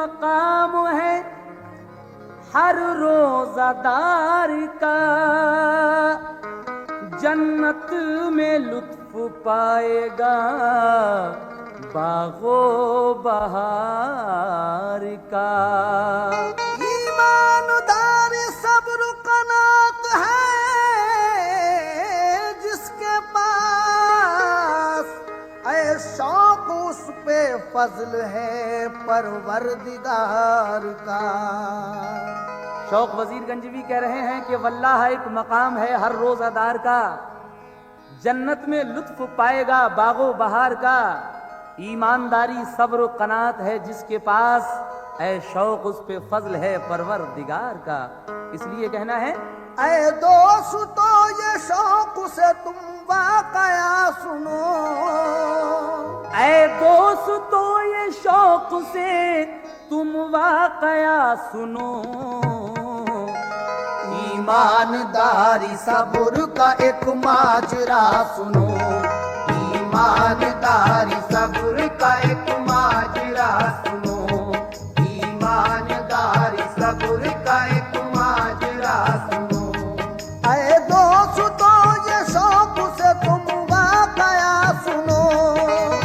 मकाम है हर रोजादार का, जन्नत में लुत्फ पाएगा बागो बहार का। ईमानदार सब्र कनात है जिसके पास, ऐ शौक उस पे फजल है परवरदिगार का। शौक वजीर गंजवी कह रहे हैं कि वल्लाह एक मकाम है हर रोजादार का, जन्नत में लुत्फ पाएगा बागो बहार का। ईमानदारी सब्र कनात है जिसके पास, ऐ शौक उस पे फजल है परवरदिगार का। इसलिए कहना है ऐ दोस्तों ये शौक से तुम वाकया सुनो, ऐ दोस्तों ये शौक से तुम वाकया सुनो। ईमानदारी सब्र का एक माजरा सुनो, ईमानदारी सब्र का एक माजरा सुनो, ईमानदारी सब्र का एक माजरा सुनो। ऐ दोस्तों ये शौक से तुम वाकया सुनो,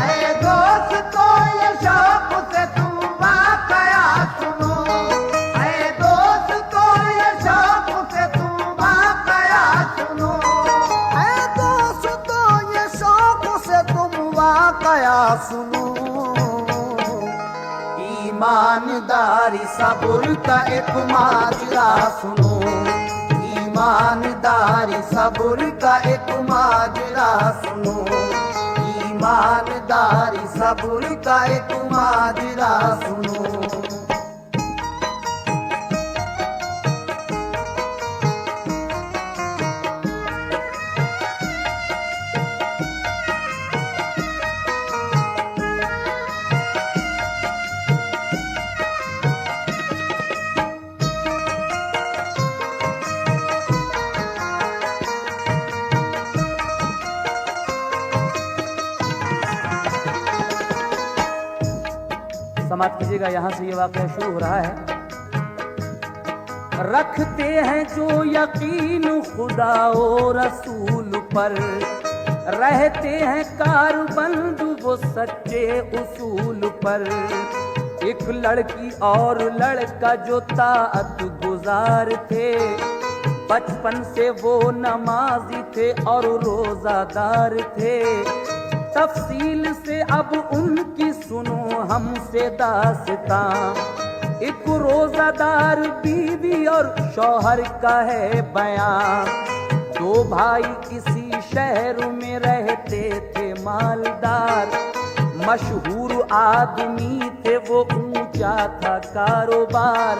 ऐ दोस्तों ये शौक से तुम वाकया सुनो, ऐ दोस्तों ये शौक से तुम वाकया सुनो, ऐ दोस्तों ये शौक से तुम वाकया सुनो। ईमानदारी सब्र का एक माजरा सुनो, ईमानदारी सब्र का एक माजरा सुनो, ईमानदारी सब्र का एक माजरा सुनो। समाप्त कीजिएगा, यहां से ये वाक़या शुरू हो रहा है। रखते हैं जो यकीन खुदा और रसूल पर, रहते हैं कारबंद वो सच्चे उसूल पर। एक लड़की और लड़का जो ताअत गुजार थे, बचपन से वो नमाजी थे और रोजादार थे। तफसील से अब उनकी सुनो हमसे दास्तां, एक रोजादार बीवी और शौहर का है बयां। दो भाई किसी शहर में रहते थे मालदार, मशहूर आदमी थे वो ऊंचा था कारोबार।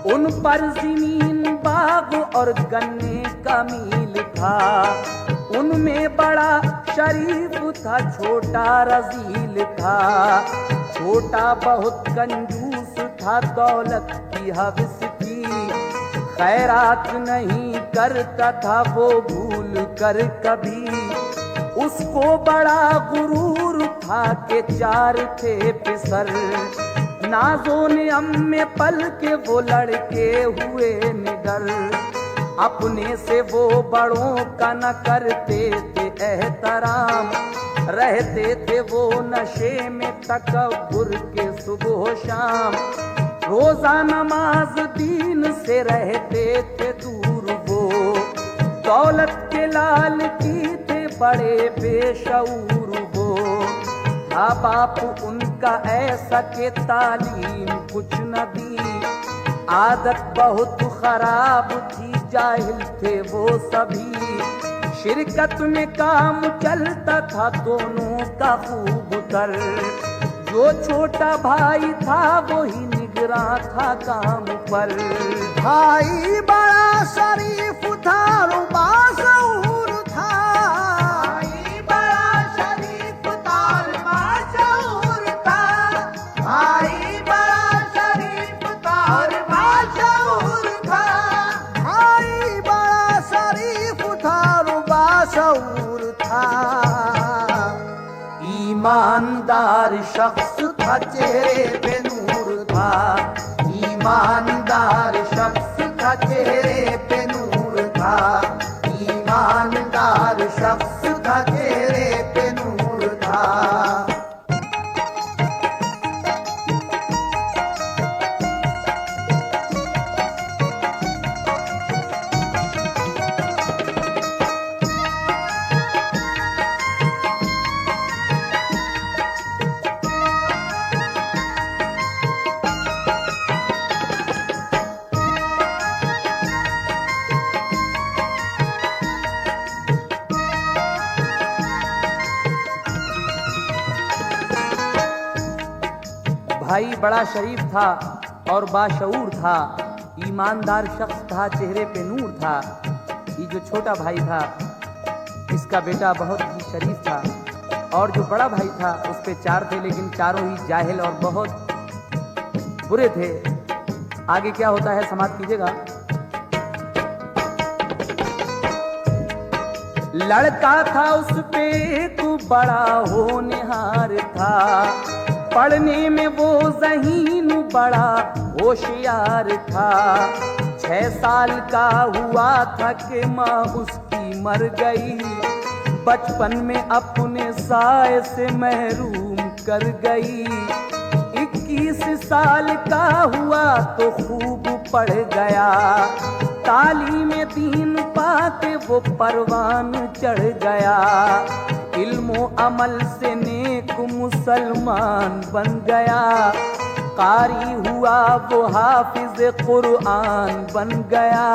उन पर जमीन बाग और गन्ने का मील था, उनमें बड़ा शरीफ था छोटा रजील था। छोटा बहुत कंजूस था दौलत की हवस थी, खैरात नहीं करता था वो भूल कर कभी। उसको बड़ा गुरूर था के चार थे पिसर, नाजो नियम में पल के वो लड़के हुए निडर। अपने से वो बड़ों का न करते थे एहतराम, रहते थे वो नशे में तकब्बुर के सुबह शाम। रोजा नमाज दीन से रहते थे दूर वो, दौलत के लालची थे बड़े बेशऊर वो। था बाप उनका ऐसा के तालीम कुछ न दी, आदत बहुत खराब थी जाहिल थे वो सभी। शिरकत में काम चलता था दोनों का खूब तर, जो छोटा भाई था वो ही निगरां था काम पर। भाई बड़ा शरीफ था बाशऊर था, भाई बड़ा शरीफ था बाशऊर था, भाई बड़ा शरीफ था बाशऊर था, भाई बड़ा शरीफ था बाशऊर था। ईमानदार शख्स था चेहरे पे नूर था, था, ईमानदार शख्स था, चेहरे पे नूर था, ईमानदार शख्स था, चेहरे पे नूर था। भाई बड़ा शरीफ था और बाशऊर था, ईमानदार शख्स था, चेहरे पे नूर था। ये जो छोटा भाई था इसका बेटा बहुत ही शरीफ था, और जो बड़ा भाई था उस पे 4 थे, लेकिन चारों ही जाहिल और बहुत बुरे थे। आगे क्या होता है समाप्त कीजिएगा। लड़का था उस पे एक बड़ा होनहार था, पढ़ने में वो ज़हीन बड़ा होशियार था। 6 साल का हुआ था कि माँ उसकी मर गई, बचपन में अपने साए से महरूम कर गई। 21 साल का हुआ तो खूब पढ़ गया, तालीम दीन पाके वो परवान चढ़ गया। इल्मो अमल से नेक मुसलमान बन गया, कारी हुआ वो हाफिज कुरान बन गया।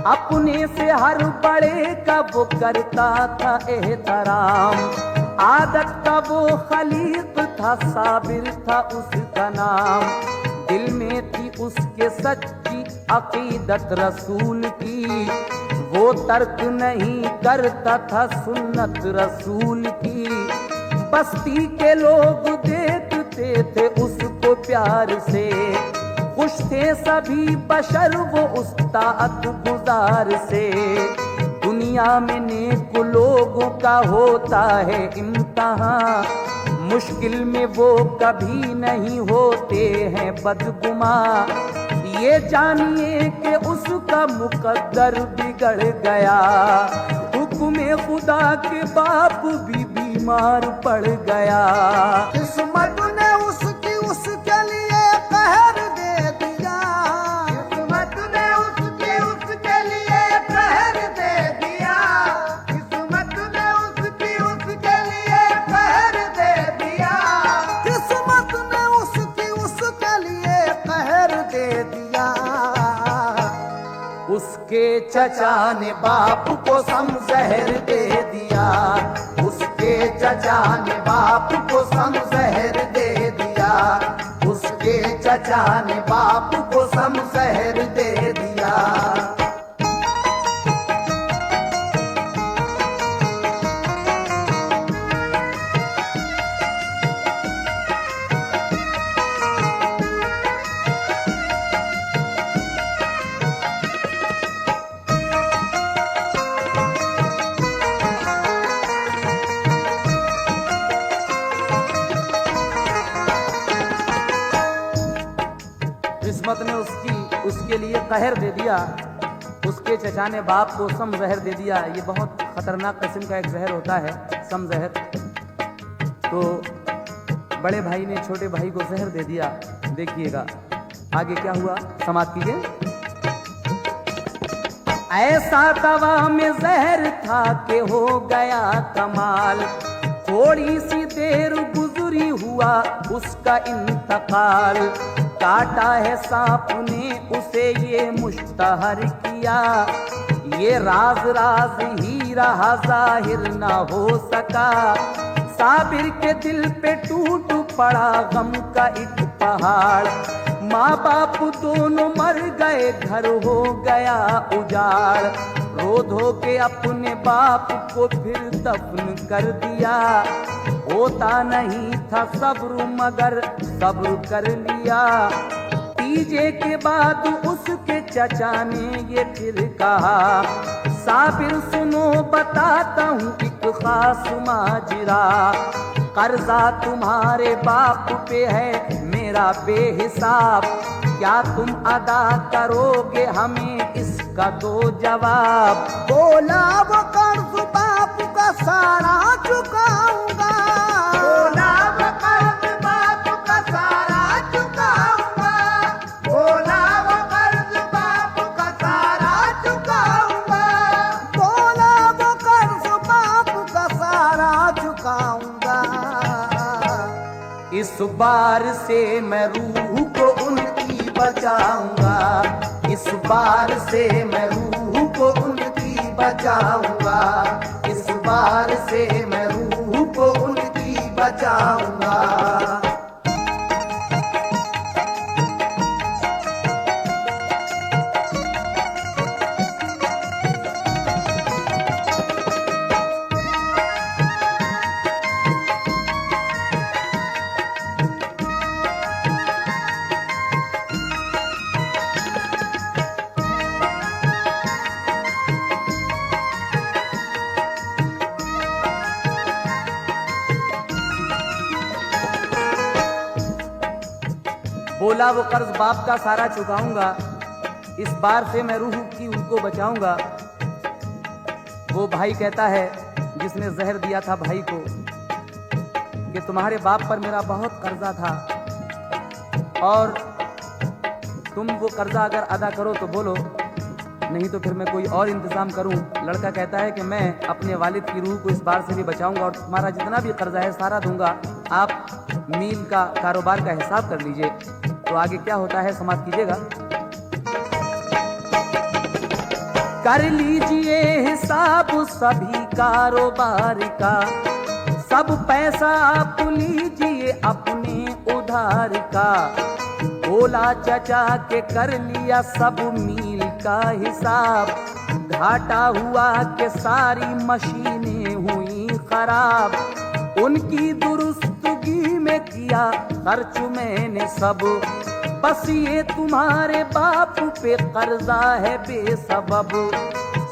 अपने से हर बड़े का वो करता था एहतराम, आदत का वो खलीक था, साबिर था उसका नाम। दिल में थी उसके सच्ची अकीदत रसूल की, वो तर्क नहीं करता था सुन्नत रसूल की। बस्ती के लोग देखते थे उसको प्यार से, खुश थे सभी बशर वो उस ताअत गुजार से। दुनिया में नेक लोगों का होता है इम्तिहान, मुश्किल में वो कभी नहीं होते हैं बदगुमा। ये जानिए कि उसका मुकद्दर बिगड़ गया, हुक्म खुदा के बाप भी बीमार पड़ गया। किस्मत ने उसके लिए कहर दे दिया, किस्मत ने उसके लिए कहर दे दिया, किस्मत ने उसके लिए कहर दे दिया, किस्मत ने उसके लिए कहर दे दिया। उसके चचा ने बाप को समजहर दे दिया, उसके चचा ने बाप को समजहर दे दिया, उसके चचा ने बाप को समजहर दे दिया। किस्मत ने उसके लिए कहर दे दिया, उसके चचा ने बाप को सम जहर दे दिया। ये बहुत खतरनाक किस्म का एक जहर होता है, सम जहर। तो बड़े भाई ने छोटे भाई को जहर दे दिया। देखिएगा आगे क्या हुआ, समाप्त कीजिए। ऐसा दवा में जहर था कि हो गया कमाल, थोड़ी सी देर गुजरी हुआ उसका इंतकाल। काटा है सांप ने उसे ये मुश्तहर किया, ये राज राज ही रहा जाहिर ना हो सका। साबिर के दिल पे टूट पड़ा गम का एक पहाड़, माँ बाप दोनों मर गए, घर हो गया उजाड़। रो धो के अपने बाप को फिर दफन कर दिया, होता नहीं था सब्र मगर सब्र कर लिया। तीजे के बाद उसके चचा ने ये फिर कहा, साबिर सुनो बताता हूँ एक खास माजरा। कर्जा तुम्हारे बाप पे है, मेरा मेरा बेहिसाब, क्या तुम अदा करोगे हमें इसका दो जवाब। बोला वो कर्ज बाप का सारा चुकाऊंगा, बोला वो कर्ज बाप का सारा चुकाऊंगा, बोला वो कर्ज बाप का सारा चुकाऊंगा, बोला वो कर्ज बाप का सारा चुकाऊंगा। इस बार से मैं रूह को उनकी बचाऊंगा, इस बार से मैं रूह को उनकी बचाऊंगा, इस बार से मैं रूह को उनकी बचाऊंगा। बोला वो कर्ज बाप का सारा चुकाऊंगा, इस बार से मैं रूह की उनको बचाऊंगा। वो भाई कहता है जिसने जहर दिया था भाई को कि तुम्हारे बाप पर मेरा बहुत कर्जा था और तुम वो कर्जा अगर अदा करो तो बोलो, नहीं तो फिर मैं कोई और इंतजाम करूं। लड़का कहता है कि मैं अपने वालिद की रूह को इस बार से भी बचाऊंगा और तुम्हारा जितना भी कर्जा है सारा दूंगा, आप मील का कारोबार का हिसाब कर लीजिए। तो आगे क्या होता है समाप्त कीजिएगा। कर लीजिए हिसाब सभी कारोबार का, सब पैसा आप लीजिए अपने उधार का। बोला चचा के कर लिया सब मील का हिसाब, घाटा हुआ के सारी मशीनें हुई खराब। उनकी दुरुस्तगी में किया खर्च मैंने सब, बस ये तुम्हारे बाप पे कर्जा है बेसबब।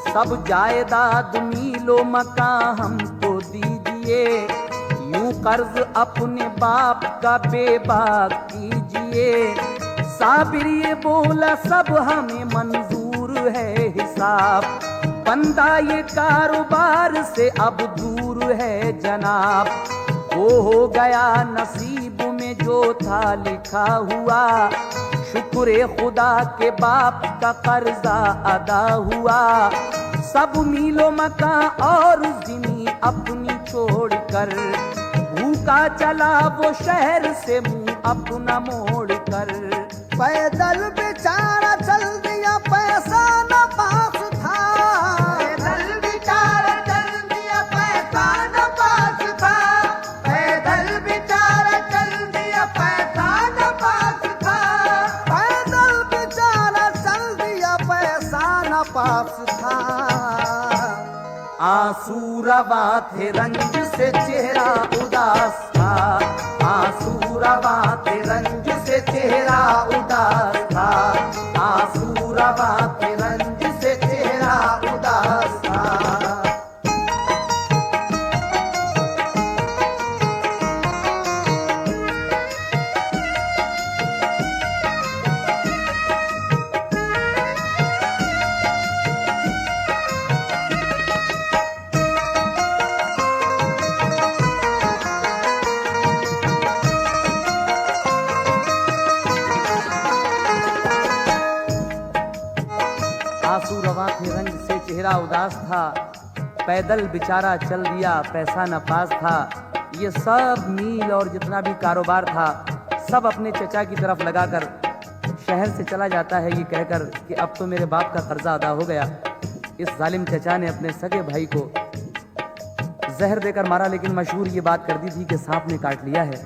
सब जायदाद मीलो मकान हमको दीजिए, यूं कर्ज अपने बाप का बेबाक कीजिए। साबिर ये बोला सब हमें मंजूर है हिसाब, बंदा ये कारोबार से अब दूर है जनाब। वो हो गया नसीब में जो था लिखा हुआ, शुक्र खुदा के बाप का कर्जा अदा हुआ। सब मीलो मकान और ज़मीन अपनी छोड़कर, भूखा चला वो शहर से मुंह अपना मोड़ कर। पैदल बेचारा चल दिया पैसा न पास था, पैदल बेचारा चल दिया पैसा न पास था, पैदल बेचारा चल दिया पैसा न पास था, पैदल बेचारा चल दिया पैसा न पास था। आंसू रवा थे रंज से चेहरा उदास था, आंसू रवा थे रंज से चेहरा उदास था, आंसू रवा थे रंज से चेहरा उदास था। आंसू रवा थे रंज से चेहरा उदास था, पैदल बेचारा चल दिया पैसा न पास था। ये सब मील और जितना भी कारोबार था सब अपने चचा की तरफ लगाकर शहर से चला जाता है, ये कहकर कि अब तो मेरे बाप का कर्जा अदा हो गया। इस जालिम चचा ने अपने सगे भाई को जहर देकर मारा, लेकिन मशहूर ये बात कर दी थी कि सांप ने काट लिया है।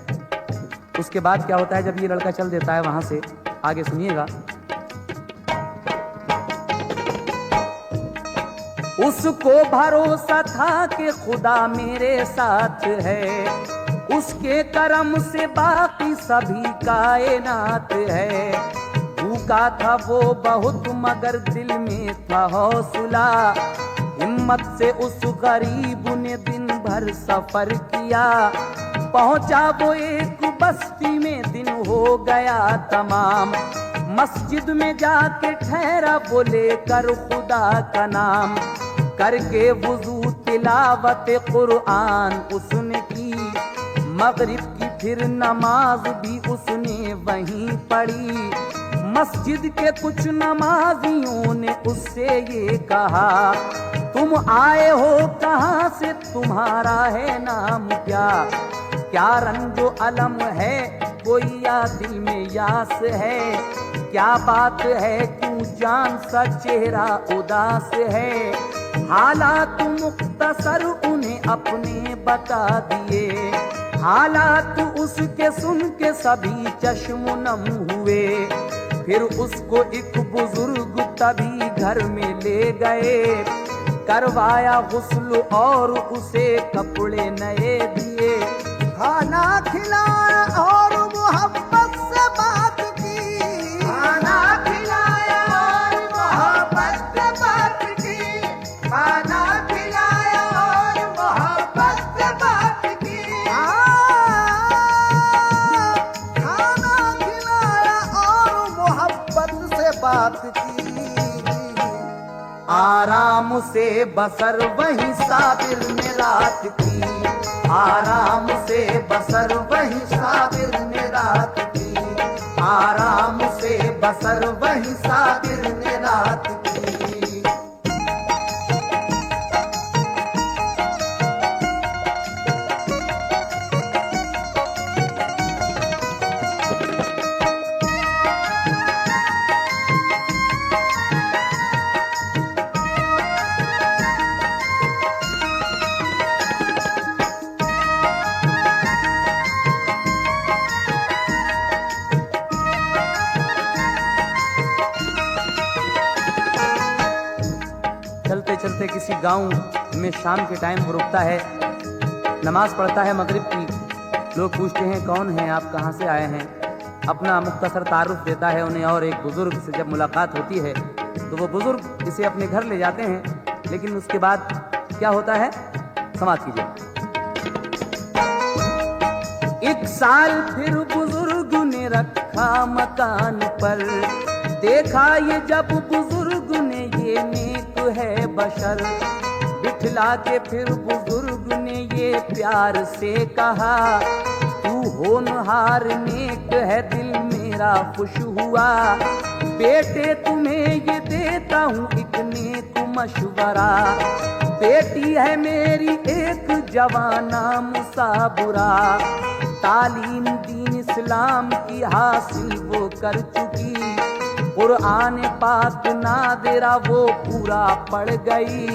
उसके बाद क्या होता है जब ये लड़का चल देता है वहां से, आगे सुनिएगा। उसको भरोसा था कि खुदा मेरे साथ है, उसके करम से बाकी सभी कायनात है। भूखा था वो बहुत मगर दिल में था हौसला, हिम्मत से उस गरीब ने दिन भर सफर किया। पहुंचा वो एक बस्ती में दिन हो गया तमाम। मस्जिद में जाके ठहरा बोले कर खुदा का नाम। करके वुजू तिलावत कुरान उसने की। मगरिब की फिर नमाज भी उसने वहीं पढ़ी। मस्जिद के कुछ नमाजियों ने उससे ये कहा, तुम आए हो कहाँ से, तुम्हारा है नाम क्या? क्या रंजो अलम है कोई या दिल में यास है? क्या बात है क्यों जान सा चेहरा उदास है? हालात मुख्तसर उन्हें अपने बता दिए। हालात उसके सुन के सभी चश्म नम हुए। फिर उसको एक बुजुर्ग तभी घर में ले गए। करवाया गुस्ल और उसे कपड़े नए दिए। खाना खिलाया और मोहब्बत से बात की। खाना खिलाया और मोहब्बत से बात की। खाना खिलाया और मोहब्बत से बात की। खाना खिलाया और मोहब्बत से बात की। आराम से बसर वही साबिर ने रात की। आराम से बसर वही साबिर ने रात की। आराम से बसर वही साबिर ने रात की। चलते चलते किसी गांव में शाम के टाइम वो रुकता है, नमाज पढ़ता है मगरिब की। लोग पूछते हैं कौन है आप, कहाँ से आए हैं? अपना मुख्तसर तारुफ देता है उन्हें। और एक बुजुर्ग से जब मुलाकात होती है तो वो बुजुर्ग इसे अपने घर ले जाते हैं। लेकिन उसके बाद क्या होता है, समाप्त कीजिए। एक साल फिर बुजुर्ग ने रखा मकान पर। देखा ये जब बुजुर्ग ने ये नेक है बशर। बिठला के फिर बुजुर्ग ने ये प्यार से कहा, तू होनहार नेक है दिल मेरा खुश हुआ। बेटे तुम्हें ये देता हूँ एक नेक मशवरा। बेटी है मेरी एक जवाना मुसाबुरा। तालीम दीन इस्लाम की हासिल वो कर चुकी। कुरान पाक नादिरा वो पूरा पढ़ गई।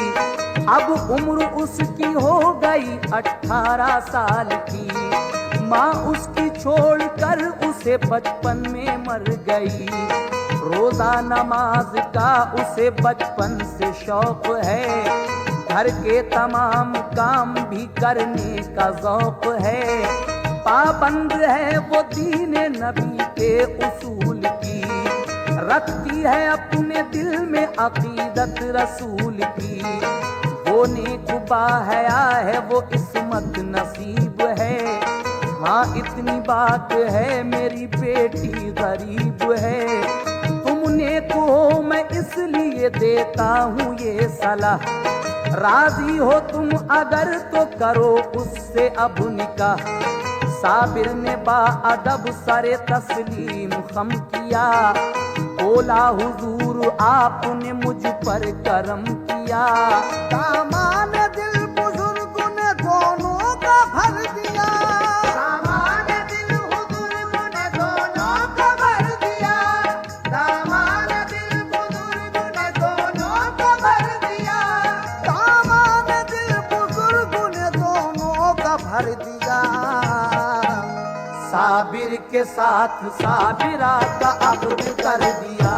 अब उम्र उसकी हो गई 18 साल की। माँ उसकी छोड़कर उसे बचपन में मर गई। रोजा नमाज का उसे बचपन से शौक है। घर के तमाम काम भी करने का ज़ौक है। पाबंद है वो दीन नबी के उसूल की। रखती है अपने दिल में अकीदत रसूल की। वो नेक बाहया है वो इस्मत नसीब है। हाँ इतनी बात है मेरी बेटी गरीब है। तुम नेक हो मैं इसलिए देता हूँ ये सलाह। राजी हो तुम अगर तो करो उससे अब निकाह। साबिर ने बाअदब सरे तस्लीम खम किया। बोला हुजूर आपने मुझ पर करम किया। सामान दिल बुजुर्ग ने दोनों का भर दिया। सामान दिल बुजुर्ग ने दोनों का भर दिया। सामान दिल बुजुर्ग ने दोनों का भर दिया। सामान दिल बुजुर्ग ने दोनों का भर दिया। साबिर के साथ साबिरा का अब्द कर दिया।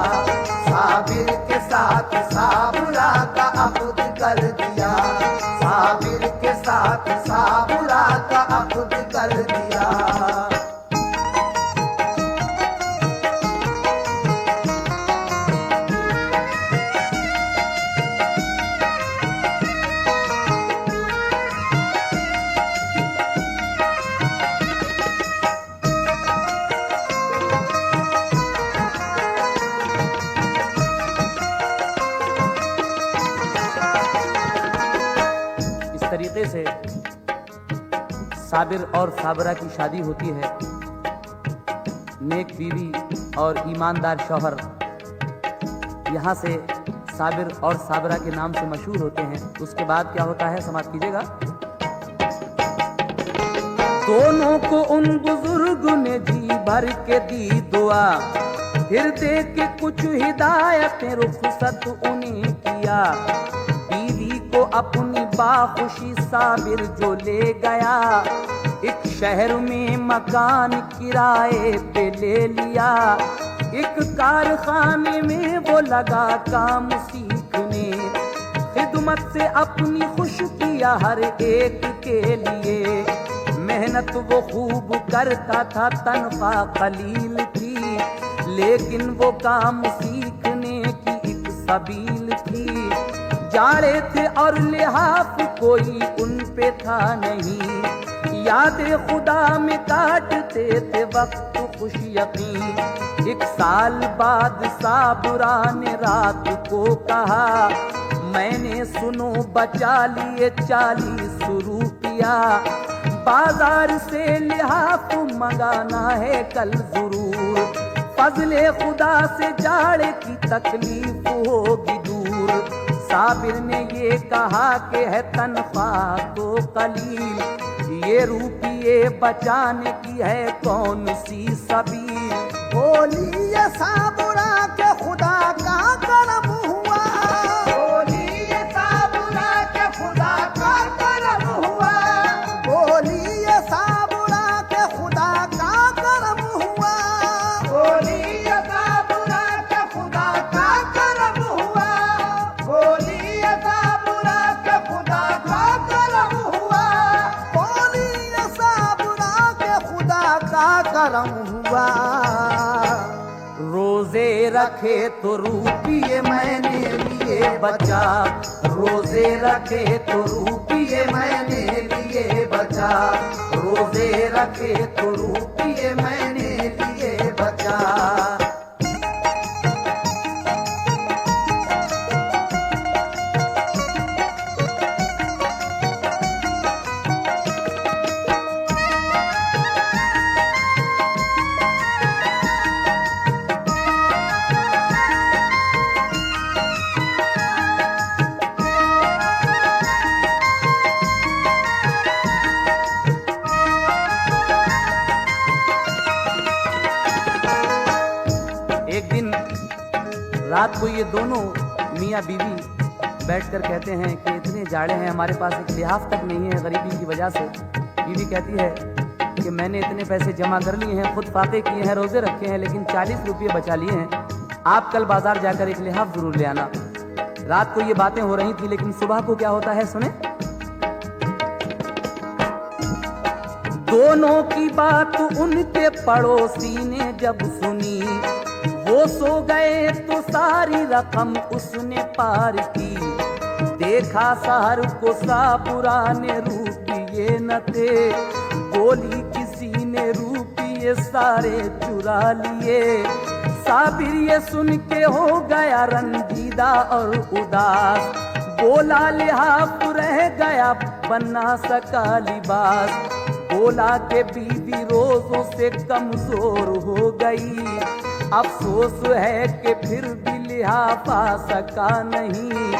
साबिर के साथ साबुरा का अब्द कर दिया। साबिर के साथ साबुरा का अब्द कर दिया। तरीके से साबिर और साबरा की शादी होती है। नेक बीवी और ईमानदार शौहर यहाँ से साबिर और साबरा के नाम से मशहूर होते हैं। उसके बाद क्या होता है, समाप्त कीजिएगा। दोनों को उन बुजुर्ग ने जी भर के दी दुआ, फिर दे के कुछ हिदायतें रुखसत उन्हें किया। बीवी को अपनी बाखुशी साबिर जो ले गया, एक शहर में मकान किराए पे ले लिया। एक कारखाने में वो लगा काम सीखने, खिदमत से अपनी खुश किया हर एक के लिए। मेहनत वो खूब करता था, तनख्वाह कलील थी, लेकिन वो काम सीखने की एक सबील थी। जाड़े थे और लिहाफ कोई उन पे था नहीं, यादें खुदा में काटते थे वक्त खुश यकीन। एक साल बाद साबुरा ने रात को कहा, मैंने सुनो बचा लिए 40 रुपया, बाजार से लिहाफ मंगाना है कल जरूर। फजले खुदा से जाड़े की तकलीफ होगी दूर। साबिर ने ये कहा कि है तनख्वाह तो कलील, ये रुपये बचाने की है कौन सी सबील। बोली ये साबुरा के खुदा का करम हुआ, बोली ये साबुरा के खुदा का करम हुआ, बोली ये साबुरा के खुदा का करम हुआ, बोली ये साबुरा के खुदा का करम हुआ, बोली ये साबुरा के खुदा का करम हुआ, बोली ये साबुरा के खुदा का करम हुआ। रोजे रखे तो रुपये मैंने लिए बचा, रोजे रखे तो रुपये मैंने लिए बचा, रोजे रखे तो रुपये मैंने लिए बचा। एक दिन रात को ये दोनों मियाँ बीवी बैठकर कहते हैं कि इतने जाड़े हैं, हमारे पास एक लिहाफ तक नहीं है गरीबी की वजह से। बीवी कहती है कि मैंने इतने पैसे जमा कर लिए हैं, खुद फाते किए हैं, रोजे रखे हैं, लेकिन 40 रुपये बचा लिए हैं। आप कल बाजार जाकर एक लिहाफ जरूर ले आना। रात को ये बातें हो रही थी, लेकिन सुबह को क्या होता है सुने। दोनों की बात उनके पड़ोसी ने जब सुनी, वो सो गए तो सारी रकम उसने पार की। देखा शहर को साबुरा ने रुपये न थे, बोली किसी ने रुपये सारे चुरा लिए। साबिर ये सुन के हो गया रंजीदा और उदास, बोला लिहाफ रह गया बना सका लिबास। बोला के बीवी रोजों से कमजोर हो गई, अफसोस है कि फिर भी लिहाफ आ सका नहीं।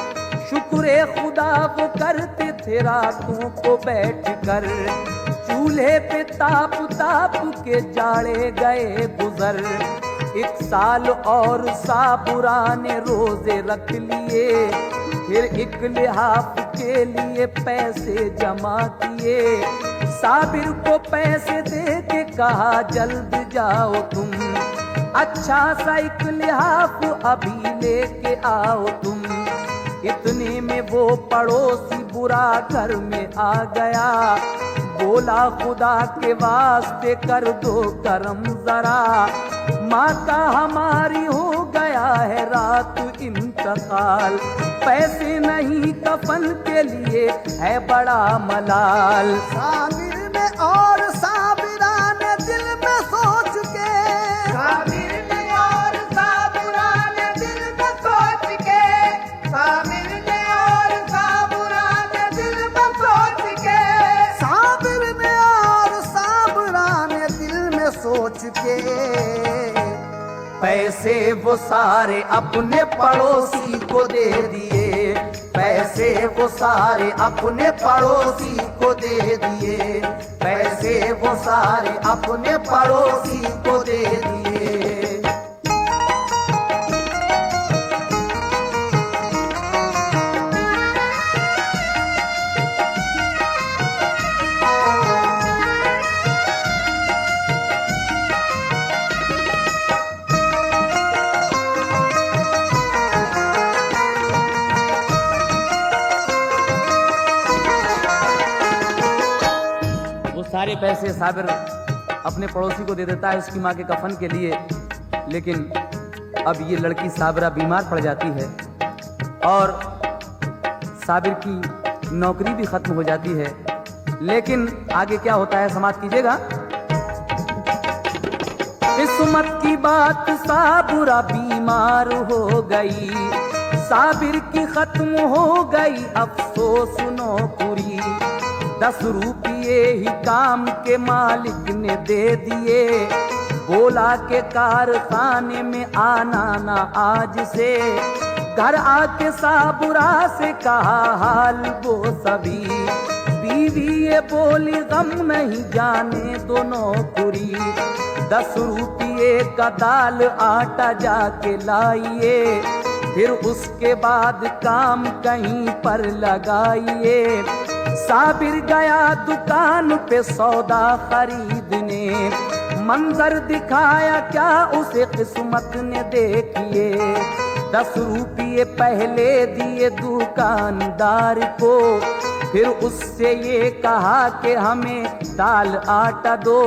शुक्र खुदा वो करते थे रातों को बैठ कर, चूल्हे पे ताप ताप के जाड़े गए गुजर। 1 साल और साबुरा ने रोजे रख लिए, फिर एक लिहाफ के लिए पैसे जमा किए। साबिर को पैसे दे के कहा जल्द जाओ तुम, अच्छा सा एक लिहाफ अभी लेके आओ तुम। इतने में वो पड़ोसी बुरा घर में आ गया, बोला खुदा के वास्ते कर दो करम जरा। माँ का हमारी हो गया है रात इंतकाल, पैसे नहीं कफन के लिए है बड़ा मलाल। साबिर ने और साबिरा ने दिल में सोच के, साबिर ने और साबिरा ने दिल में सोच के, साबिर ने और साबिरा ने दिल में सोच वो सारे अपने पड़ोसी को दे दिए, पैसे वो सारे अपने पड़ोसी को दे दिए, पैसे वो सारे अपने पड़ोसी को दे दिए। सारे पैसे साबिर अपने पड़ोसी को दे देता है उसकी माँ के कफन के लिए। लेकिन अब ये लड़की साबिरा बीमार पड़ जाती है और साबिर की नौकरी भी खत्म हो जाती है। लेकिन आगे क्या होता है समाप्त कीजिएगा। किस्मत की बात साबिरा बीमार हो गई, साबिर की खत्म हो गई अफसोस नौकरी। 10 रुपये ही काम के मालिक ने दे दिए, बोला के कारखाने में आना ना आज से। घर आके साबुरा से कहा हाल वो सभी, बीवी ये बोली गम नहीं जाने दो नौकरी। 10 रुपये का दाल आटा जाके लाइए, फिर उसके बाद काम कहीं पर लगाइए। साबिर गया दुकान पे सौदा खरीदने, मंजर दिखाया क्या उसे किस्मत ने देखिए। 10 रुपये पहले दिए दुकानदार को, फिर उससे ये कहा कि हमें दाल आटा दो।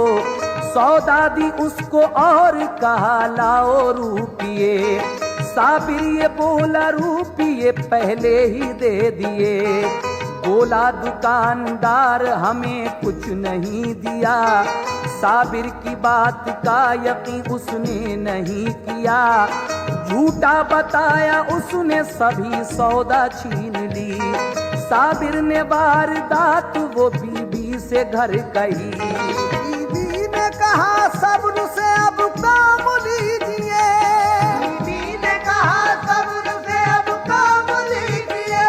सौदा दी उसको और कहा लाओ रुपये, साबिर ये बोला रुपये पहले ही दे दिए। बोला दुकानदार हमें कुछ नहीं दिया, साबिर की बात का यकीन उसने नहीं किया। झूठा बताया उसने सभी सौदा छीन ली, साबिर ने वारदात वो बीबी से घर कही। बीबी ने कहा सब्र से अब काम लीजिए, बीबी ने कहा सब्र से अब काम लीजिए,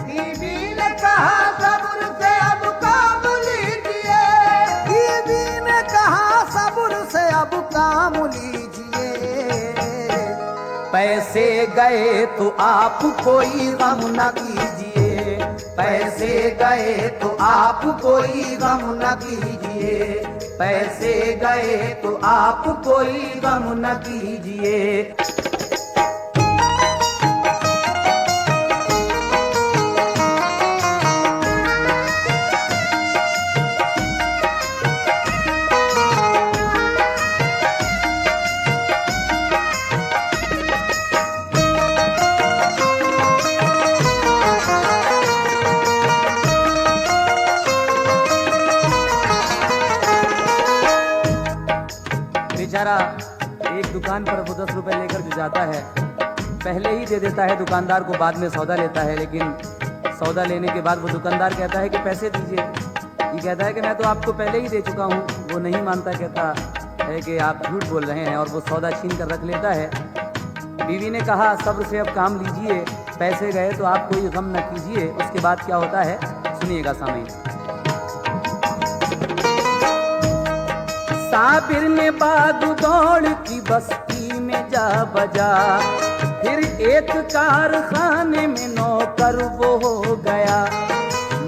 बीबी ने कहा सब्र से अब काम लीजिए, बीबी ने कहा सब्र से अब काम लीजिए। पैसे गए तो आप कोई गम न कीजिए, पैसे गए तो आप कोई गम न कीजिए, पैसे गए तो आप कोई गम न कीजिए। बेचारा एक दुकान पर वो 10 रुपए लेकर जो जाता है, पहले ही दे देता है दुकानदार को, बाद में सौदा लेता है। लेकिन सौदा लेने के बाद वो दुकानदार कहता है कि पैसे दीजिए। ये कहता है कि मैं तो आपको पहले ही दे चुका हूँ। वो नहीं मानता, कहता है कि आप झूठ बोल रहे हैं, और वो सौदा छीन कर रख लेता है। बीवी ने कहा सब्र से अब काम लीजिए, पैसे गए तो आप कोई गम न कीजिए। उसके बाद क्या होता है सुनिएगा सामईन। साबिर ने बाग दौड़ की बस्ती में जा बजा, फिर एक कारखाने में नौकर वो हो गया।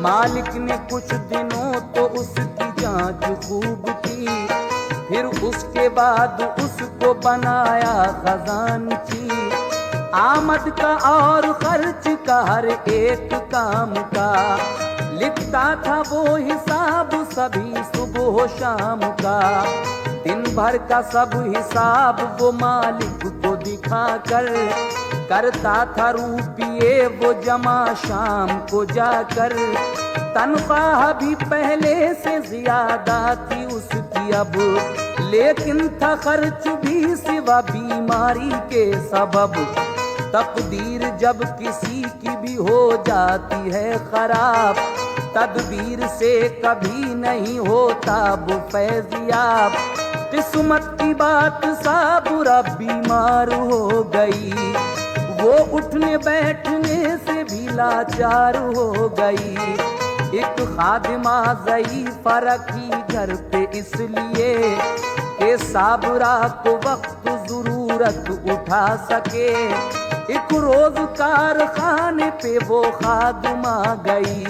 मालिक ने कुछ दिनों तो उसकी जांच खूब की, फिर उसके बाद उसको बनाया खजांची। आमद का और खर्च का हर एक काम का लिखता था वो हिसाब सभी सुबह शाम का। दिन भर का सब हिसाब वो मालिक को दिखा कर, करता था रुपये वो जमा शाम को जाकर। तनख्वाह भी पहले से ज्यादा थी उसकी अब, लेकिन था खर्च भी सिवा बीमारी के सबब। तकदीर जब किसी की भी हो जाती है खराब, तदबीर से कभी नहीं होता वो फैजियाब। किस्मत की बात साबुरा बीमार हो गई, वो उठने बैठने से भी लाचार हो गई। एक खादिमा ज़ईफ़ा रखी घर पे इसलिए कि साबुरा को वक्त जरूरत उठा सके। एक रोज कारखाने पे वो खादिमा गई,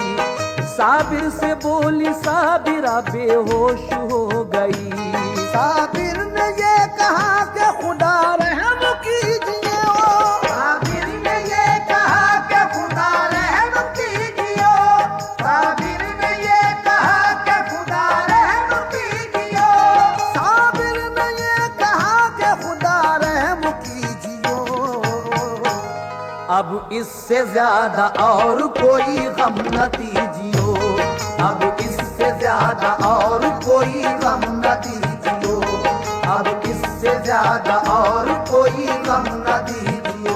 साबिर से बोली साबिरा बेहोश हो गई। साबिर ने ये कहा कि खुदा रहम कीजिए, साबिर ने ये कहा कि खुदा रहम कीजिए, साबिर ने ये कहा कि खुदा रहम कीजिए, साबिर ने ये कहा कि खुदा रहम कीजिए। अब इससे ज्यादा और कोई गम न दीजियो, अब इससे ज्यादा और कोई गम न दीजियो, अब इससे ज्यादा और कोई गम न दीजियो।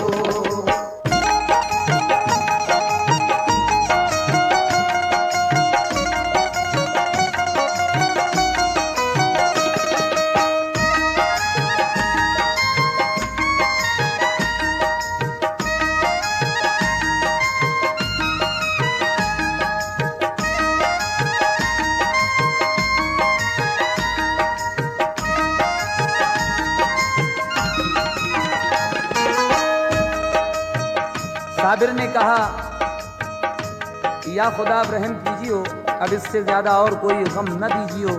साबिर ने कहा, या खुदा आप रहम कीजियो, अब इससे ज्यादा और कोई गम न दीजियो।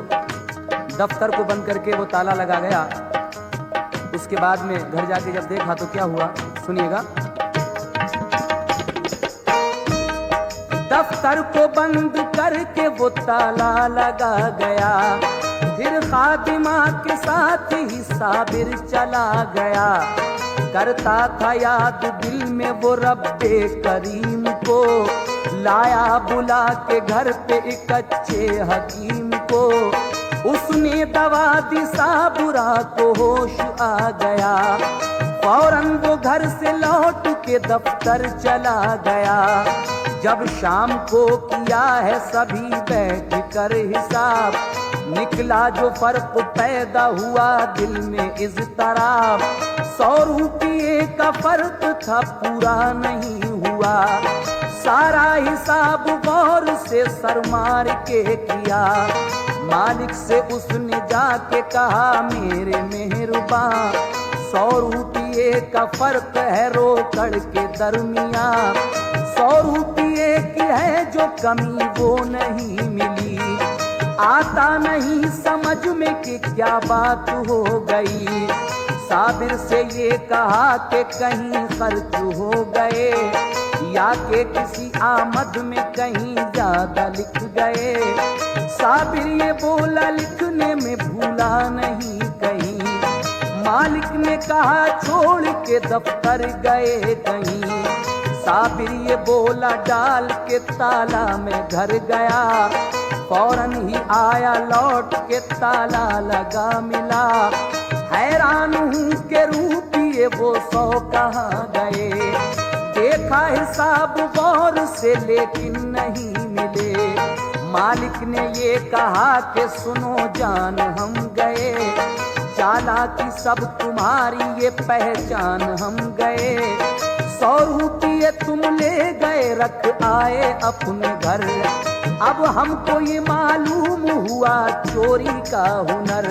दफ्तर को बंद करके वो ताला लगा गया। उसके बाद में घर जाके जब देखा तो क्या हुआ, सुनिएगा। दफ्तर को बंद करके वो ताला लगा गया, फिर खादिमा के साथ ही साबिर चला गया। करता था याद दिल में वो रब्बे करीम को, लाया बुला के घर पे एक अच्छे हकीम को। उसने दवा दी साबुरा को होश आ गया, फौरन वो घर से लौट के दफ्तर चला गया। जब शाम को किया है सभी बैठ कर हिसाब, निकला जो फर्क पैदा हुआ दिल में इज़्तिराब। 100 रुपये का फर्क था पूरा नहीं हुआ, सारा हिसाब गौर से सर मार के किया। मालिक से उसने जाके कहा, मेरे मेहरबान 100 रुपये का फर्क है रोकड़ के दरमियान। 100 रुपये की है जो कमी वो नहीं मिली, आता नहीं समझ में कि क्या बात हो गई। साबिर से ये कहा कि कहीं खर्च हो गए, या के किसी आमद में कहीं ज्यादा लिख गए। साबिर ये बोला, लिखने में भूला नहीं कहीं। मालिक ने कहा, छोड़ के दफ्तर गए कहीं। साबिर ये बोला, डाल के ताला में घर गया। फौरन ही आया लौट के ताला लगा मिला। हैरान हूँ के रुपये वो 100 कहाँ गए। देखा हिसाब गौर से लेकिन नहीं मिले। मालिक ने ये कहा कि सुनो जान हम गए, चालाकी सब तुम्हारी ये पहचान हम गए। 100 रुपये तुम ले गए रख आए अपने घर, अब हमको ये मालूम हुआ चोरी का हुनर।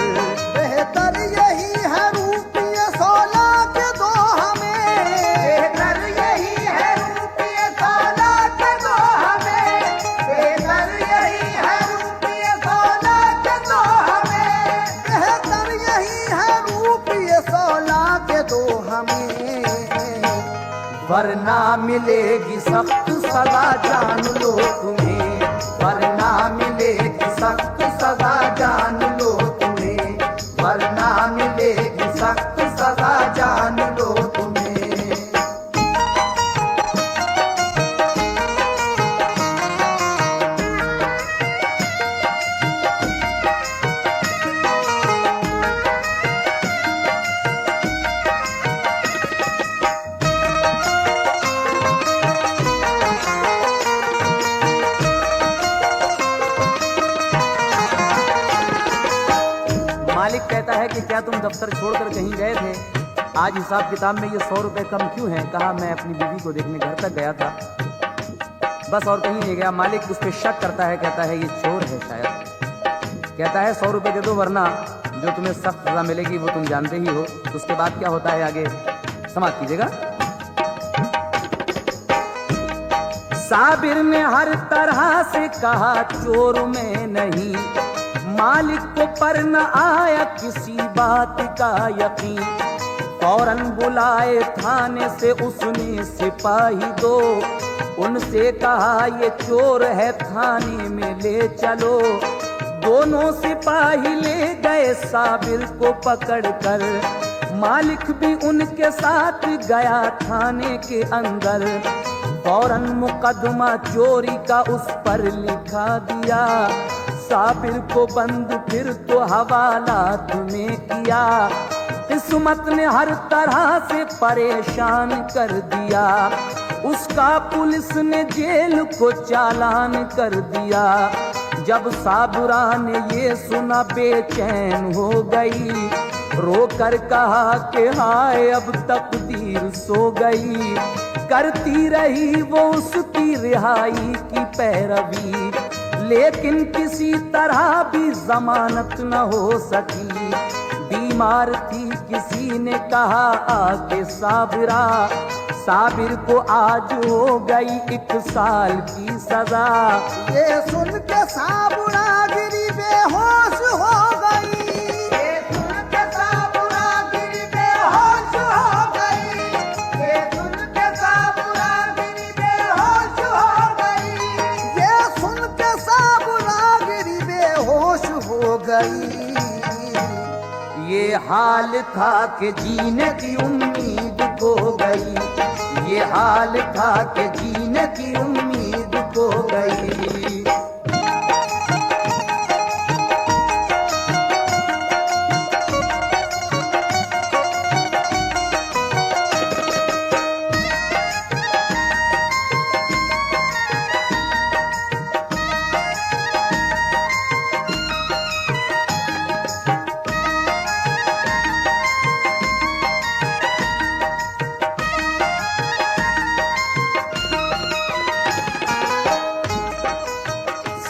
बेहतर यही है रुपये 16 के दो हमें, बेहतर यही है रुपये 16 के दो हमें, बेहतर यही है रुपये 16 के दो हमें, बेहतर यही है रुपये 16 के दो हमें। वरना मिलेगी सख्त सजा जान लो तुम्हें, वरना मिलेगी सख्त सजा जान लो तुम्हें, वरना मिलेगी सख्त सजा जान लो तुम्हें। मालिक कहता है कि क्या तुम दफ्तर छोड़कर कहीं गए थे? आज हिसाब किताब में ये 100 रुपए कम क्यों है? कहा मैं अपनी बीवी को देखने घर तक गया था, बस और कहीं नहीं गया। मालिक उस पर शक करता है, कहता है ये चोर है शायद। कहता है 100 रुपए दे दो वरना जो तुम्हें सख्त सजा मिलेगी वो तुम जानते ही हो। तो उसके बाद क्या होता है आगे समाप्त कीजिएगा। साबिर ने हर तरह से कहा चोर में नहीं, मालिक को पर न आया किसी बात का यकीन। फौरन बुलाए थाने से उसने सिपाही दो, उनसे कहा ये चोर है थाने में ले चलो। दोनों सिपाही ले गए साबिर को पकड़ कर, मालिक भी उनके साथ गया थाने के अंदर। फौरन मुकदमा चोरी का उस पर लिखा दिया, साबिर को बंद फिर तो हवालात में किया। किस्मत ने हर तरह से परेशान कर दिया, उसका पुलिस ने जेल को चालान कर दिया। जब साबुरा ने ये सुना बेचैन हो गई, रो कर कहा कि हाय अब तकदीर सो गई। करती रही वो उसकी रिहाई की पैरवी, लेकिन किसी तरह भी जमानत न हो सकी। बीमार थी, किसी ने कहा आके साबिरा, साबिर को आज हो गई 1 साल की सजा। ये सुन के साबुरा गिरी बेहोश हो गई, ये सुन के साबुरा गिरी बेहोश हो गई, ये सुन के साबुरा गिरी बेहोश हो गई, ये सुन के साबुरा गिरी बेहोश हो गई। ये हाल था कि जीने की उम्मीद खो गई, ये हाल था कि जीने की उम्मीद खो गई।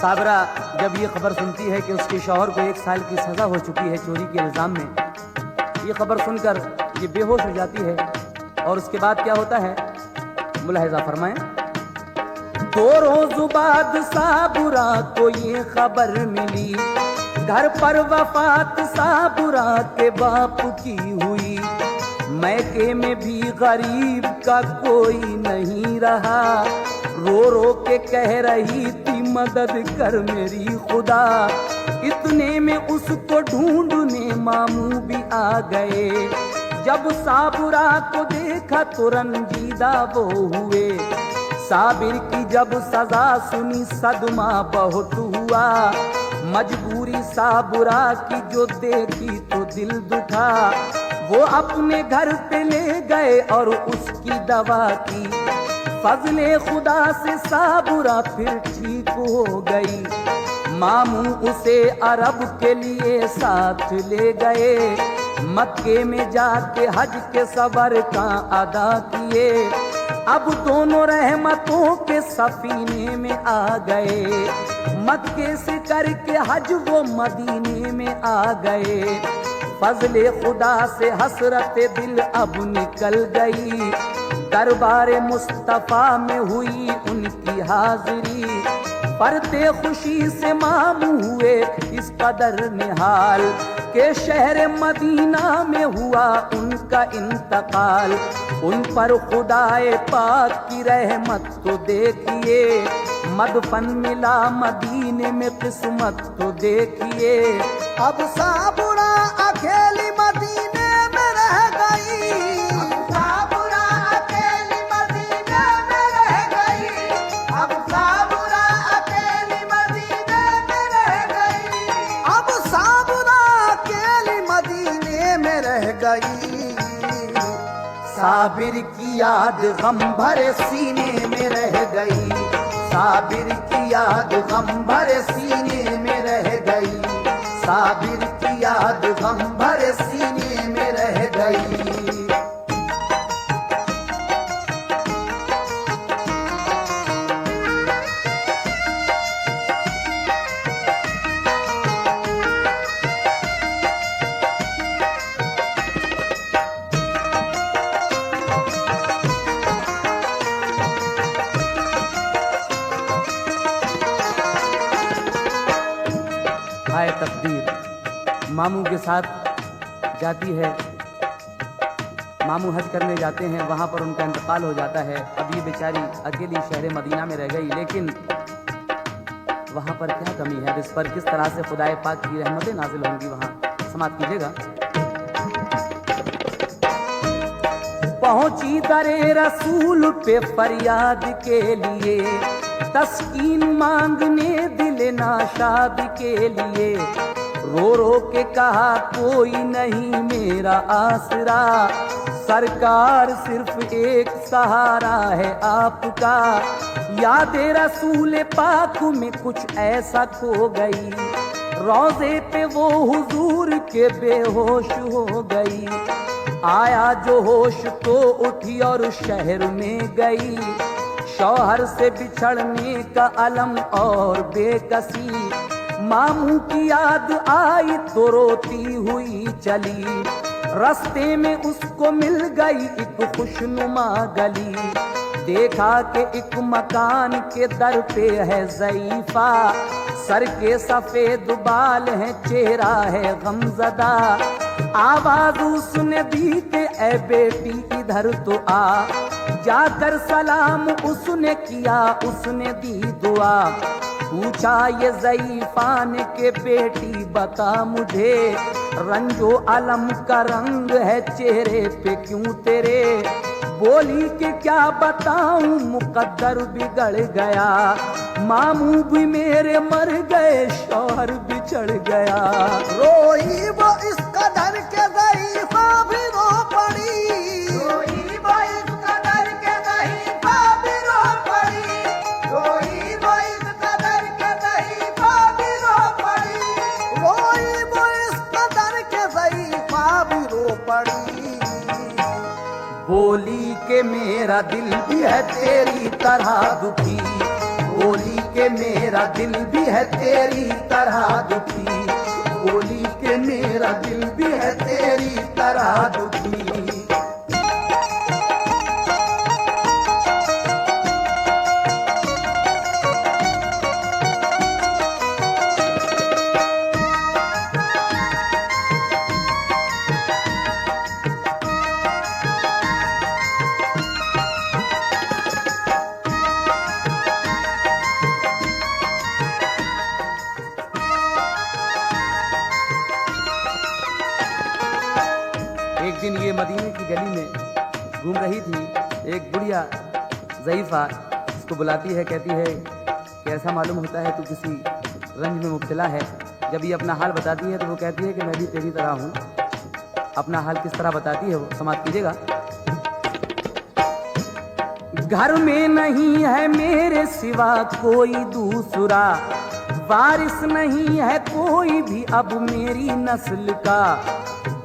साबरा जब ये खबर सुनती है कि उसके शौहर को 1 साल की सजा हो चुकी है चोरी के इल्जाम में, ये खबर सुनकर ये बेहोश हो जाती है। और उसके बाद क्या होता है मुलाहिजा फरमाएं। 2 रोज बाद साबुरा को ये खबर मिली, घर पर वफात साबुरा के बाप की हुई। मैके में भी गरीब का कोई नहीं रहा, रो रो के कह रही थी मदद कर मेरी खुदा। इतने में उसको ढूंढने मामू भी आ गए, जब साबुरा को देखा तो रंजीदा वो हुए। साबिर की जब सजा सुनी सदमा बहुत हुआ, मजबूरी साबुरा की जो देखी तो दिल दुखा। वो अपने घर पे ले गए और उसकी दवा की, फजले खुदा से साबुरा फिर ठीक हो गई। मामू उसे अरब के लिए साथ ले गए, मक्के में जाके हज के सबर का अदा किए। अब दोनों रहमतों के सफीने में आ गए, मक्के से करके हज वो मदीने में आ गए। फजले खुदा से हसरत दिल अब निकल गई, दरबारे मुस्तफा में हुई उनकी हाजिरी। परते खुशी से मामू हुए इस कदर निहाल, के शहर मदीना में हुआ उनका इंतकाल। उन पर खुदाए पाक की रहमत तो देखिए, मदफन मिला मदीने में किस्मत तो देखिए। अब साबुरा अकेली मदीने में रह गई, अब साबुरा अकेली मदीने में रह गई, अब साबुरा अकेली मदीने में रह गई, अब साबुरा अकेली मदीने में रह गई। साबिर की याद गम भरे सीने में रह गई, साबिर की याद गम भरे सीने में रह गई, साबिर की याद गम जाए तकदीर। मामू के साथ जाती है, मामू हज करने जाते हैं, वहाँ पर उनका इंतकाल हो जाता है। अब ये बेचारी अकेली शहर मदीना में रह गई, लेकिन वहाँ पर क्या कमी है, इस पर किस तरह से खुदाए पाक की रहमतें नाजिल होंगी, वहाँ समाप्त कीजिएगा। पहुंची दरे रसूल पे फरियाद के लिए, तस्कीन मांगने दिल नाशाद के लिए। रो रो के कहा कोई नहीं मेरा आसरा, सरकार सिर्फ एक सहारा है आपका। याद रसूल पाक में कुछ ऐसा खो गई, रोज़े पे वो हुजूर के बेहोश हो गई। आया जो होश तो उठी और शहर में गई, शौहर से बिछड़ने का अलम और बेकसी। मामू की याद आई तो रोती हुई चली, रास्ते में उसको मिल गई एक खुशनुमा गली। देखा कि एक मकान के दर पे है ज़ईफ़ा, सर के सफेद बाल हैं, चेहरा है गमज़दा। आवाज उसने दी कि ऐ बेटी इधर तो आ, जाकर सलाम उसने किया, उसने दी दुआ। पूछा ये ज़ईफ़ान के बेटी बता मुझे, रंजो अलम का रंग है चेहरे पे क्यों तेरे। बोली कि क्या बताऊं मुकद्दर बिगड़ गया, मामू भी मेरे मर गए, शौहर बिछड़ गया। रोई वो इस कदर के ज़ईफ़ा भी रो पड़ी, रोई वो इस कदर के ज़ईफ़ा भी रो पड़ी, रोई वो इस कदर के ज़ईफ़ा भी रो पड़ी, रोई वो इस कदर के ज़ईफ़ा भी रो पड़ी। बोली के मेरा दिल भी है तेरी तरह दुखी, बोली के मेरा दिल भी है तेरी तरह दुखी, बोली के मेरा दिल भी है तेरी तरह दुखी। एक दिन ये मदीने की गली में घूम रही थी, एक बुढ़िया ज़ईफ़ा उसको बुलाती है, कहती है कि ऐसा मालूम होता है तू किसी रंज में मुब्तला है। जब ये अपना हाल बताती है तो वो कहती है कि मैं भी तेरी तरह हूँ। अपना हाल किस तरह बताती है वो समाप्त कीजिएगा। घर में नहीं है मेरे सिवा कोई दूसरा, वारिस नहीं है कोई भी अब मेरी नस्ल का।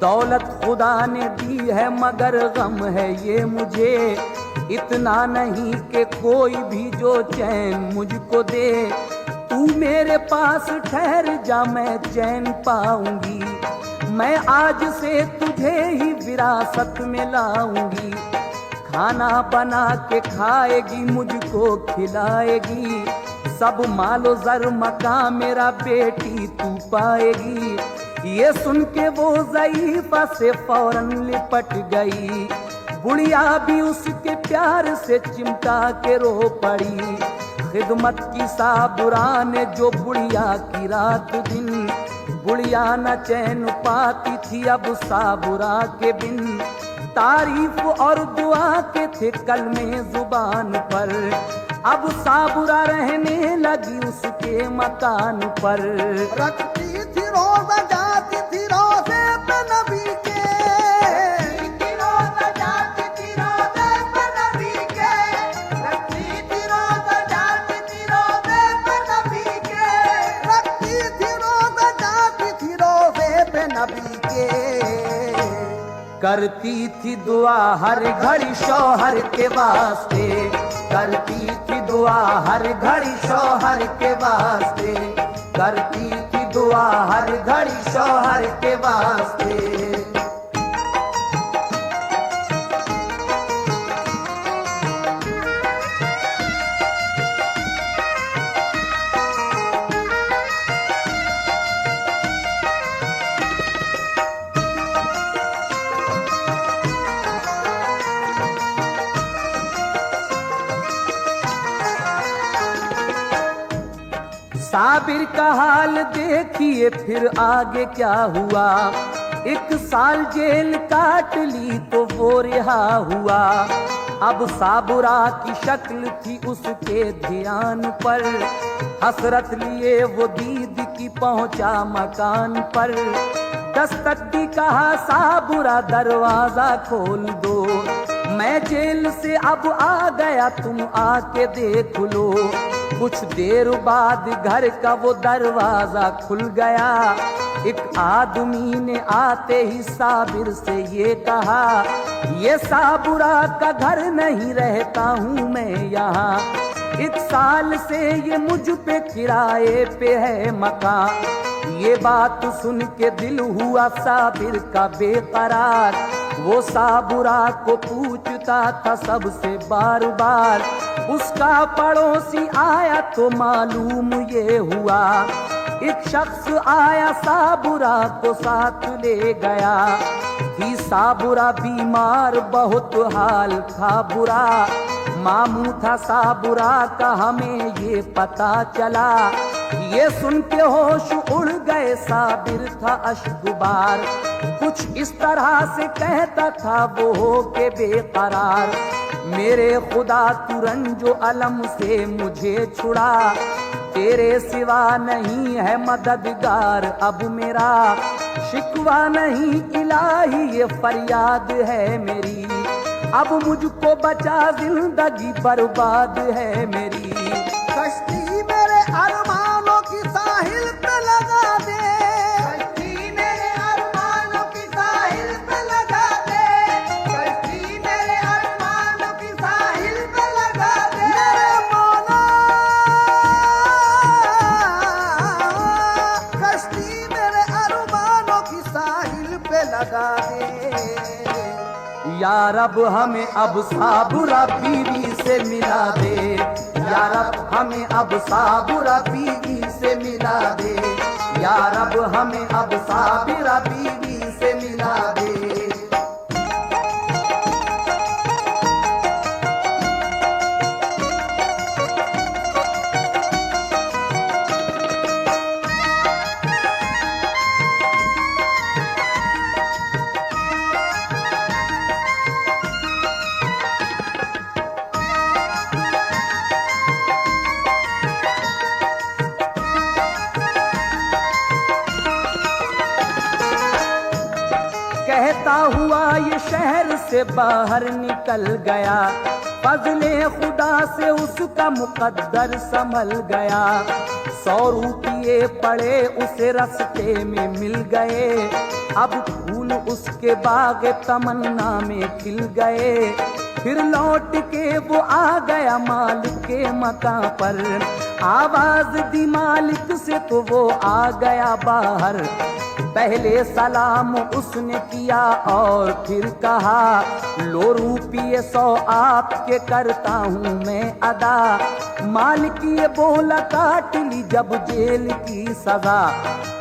दौलत खुदा ने दी है मगर गम है ये मुझे, इतना नहीं कि कोई भी जो चैन मुझको दे। तू मेरे पास ठहर जा मैं चैन पाऊंगी, मैं आज से तुझे ही विरासत में लाऊंगी। खाना बना के खाएगी मुझको खिलाएगी, सब मालो जर मका मेरा बेटी तू पाएगी। ये सुन के वो ज़ईफ़ा से फौरन लिपट गई, बुढ़िया भी उसके प्यार से चिमटा के रो पड़ी। खिदमत की साबुरा ने जो बुढ़िया की रात दिन, बुढ़िया न चैन पाती थी अब साबुरा के बिन। तारीफ और दुआ के थे कलमे जुबान पर, अब साबुरा रहने लगी उसके मकान पर। रखती थी रोज़ा जाती थी रोज़े पे नबी के, रखती थी रोज़ा जाती थी रोज़े पे नबी के, रखती थी रोज़ा जाती थी रोज़े पे नबी के, रखती थी रोज़ा जाती थी रोज़े पे नबी के। करती थी दुआ हर घड़ी शौहर के वास्ते, करती थी दुआ हर घड़ी शौहर के वास्ते, करती थी दुआ हर घड़ी शौहर के वास्ते। साबिर का हाल देखिए फिर आगे क्या हुआ। 1 साल जेल काट ली तो वो रिहा हुआ। अब साबुरा की शक्ल थी उसके ध्यान पर, हसरत लिए वो दीद की पहुंचा मकान पर। दस्तक दी कहा साबुरा दरवाजा खोल दो, मैं जेल से अब आ गया तुम आके देख लो। कुछ देर बाद घर का वो दरवाजा खुल गया। एक आदमी ने आते ही साबिर से ये कहा, ये साबुरा का घर नहीं रहता हूँ मैं यहाँ, 1 साल से ये मुझ पे किराए पे है मकान। ये बात सुन के दिल हुआ साबिर का बेकरार। वो साबुरा को पूछता था सबसे बार बार, उसका पड़ोसी आया तो मालूम ये हुआ। एक शख्स आया साबुरा को साथ ले गया, थी साबुरा बीमार बहुत हाल था बुरा। मामू था साबुरा का हमें ये पता चला, ये सुन के होश उड़ गए साबिर था अश्कबार। कुछ इस तरह से कहता था वो हो के बेकरार, मेरे खुदा तू रंजो अलम से मुझे छुड़ा, तेरे सिवा नहीं है मददगार अब मेरा। शिकवा नहीं इलाही ये फरियाद है मेरी, अब मुझको बचा जिंदगी बर्बाद है मेरी। कश्ती मेरे अरमानों की साहिल पे लगा दे, कश्ती मेरे अरमानों की साहिल पे लगा दे, कश्ती मेरे अरमानों की साहिल पे लगा दे। मेरे मौला कश्ती मेरे अरमानों की साहिल पे लगा दे। या रब हमें अब साबुरा बीवी से मिला दे, या रब हमें अब साबुरा बीवी से मिला दे, या रब हमें अब साबिरा बीवी से मिला दे। कहता हुआ ये शहर से बाहर निकल गया, फजले खुदा से उसका मुकद्दर संभल गया। 100 रुपये पड़े उसे रास्ते में मिल गए, अब फूल उसके बाग तमन्ना में खिल गए। फिर लौट के वो आ गया मालिक के मकान पर, आवाज दी मालिक से तो वो आ गया बाहर। पहले सलाम उसने किया और फिर कहा, लो रुपये 100 आपके करता हूँ मैं अदा। मालिक ये बोला काट ली जब जेल की सजा,